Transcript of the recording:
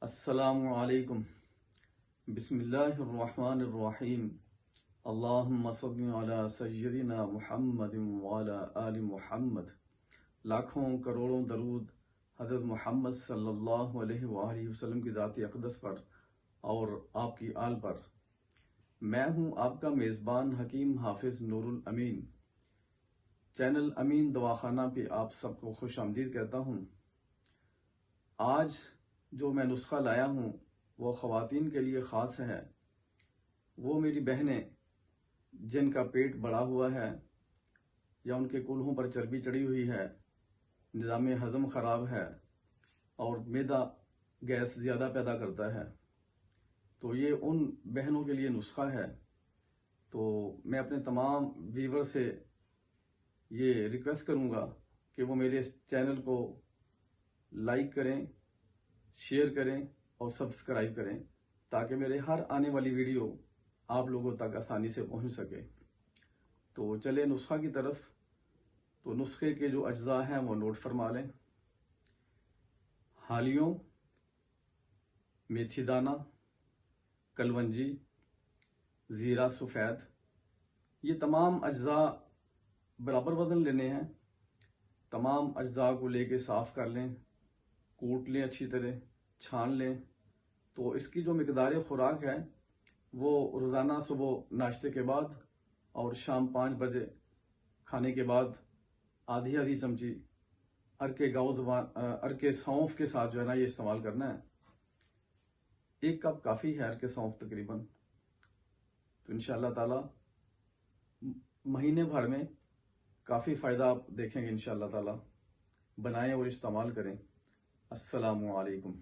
السلام علیکم۔ بسم اللہ الرحمن الرحیم۔ اللہم صل علی سیدنا محمد وعلی آل محمد۔ لاکھوں کروڑوں درود حضرت محمد صلی اللہ علیہ وآلہ وسلم کی ذات اقدس پر اور آپ کی آل پر۔ میں ہوں آپ کا میزبان حکیم حافظ نور الامین۔ چینل امین دواخانہ پہ آپ سب کو خوش آمدید کہتا ہوں۔ آج جو میں نسخہ لایا ہوں وہ خواتین کے لیے خاص ہے۔ وہ میری بہنیں جن کا پیٹ بڑا ہوا ہے یا ان کے کولہوں پر چربی چڑھی ہوئی ہے، نظام ہضم خراب ہے اور معدہ گیس زیادہ پیدا کرتا ہے، تو یہ ان بہنوں کے لیے نسخہ ہے۔ تو میں اپنے تمام ویور سے یہ ریکویسٹ کروں گا کہ وہ میرے اس چینل کو لائک کریں، شیئر کریں اور سبسکرائب کریں تاکہ میرے ہر آنے والی ویڈیو آپ لوگوں تک آسانی سے پہنچ سکے۔ تو چلے نسخہ کی طرف۔ تو نسخے کے جو اجزاء ہیں وہ نوٹ فرما لیں۔ حالیوں، میتھی دانہ، کلونجی، زیرہ سفید، یہ تمام اجزاء برابر وزن لینے ہیں۔ تمام اجزاء کو لے کے صاف کر لیں، کوٹ لیں، اچھی طرح چھان لیں۔ تو اس کی جو مقدار خوراک ہے وہ روزانہ صبح ناشتے کے بعد اور شام 5 بجے کھانے کے بعد آدھی چمچی ارکے سونف کے ساتھ جو ہے نا یہ استعمال کرنا ہے۔ 1 کپ کافی ہے ارکے سونف تقریباً۔ تو انشاءاللہ تعالی مہینے بھر میں کافی فائدہ آپ دیکھیں گے انشاءاللہ تعالی۔ بنائیں اور استعمال کریں۔ السلام علیکم۔